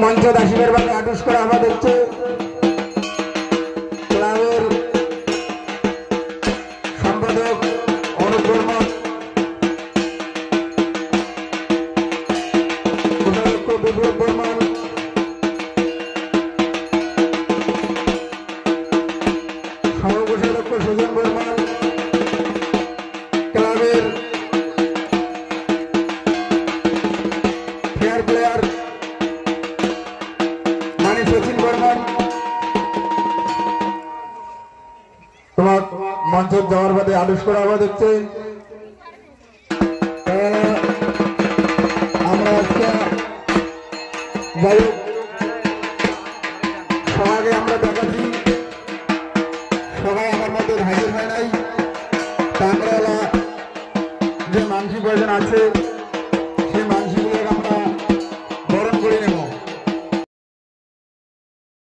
মঞ্চ দাসীদের বাড়ি আটুস করে আমরা দেখছি ক্লাবের সম্পাদক অনুপ বর্মন বিপ্লব বর্মন সহঘোষাধ্যক্ষ সুজন বর্মন ক্লাবের ফেয়ার প্লেয়ার মানে সচিন বর্মন তোমার মঞ্চ যাওয়ার বাদে আদেশ করা আবার দেখছে আমরা আজকে যাই হোক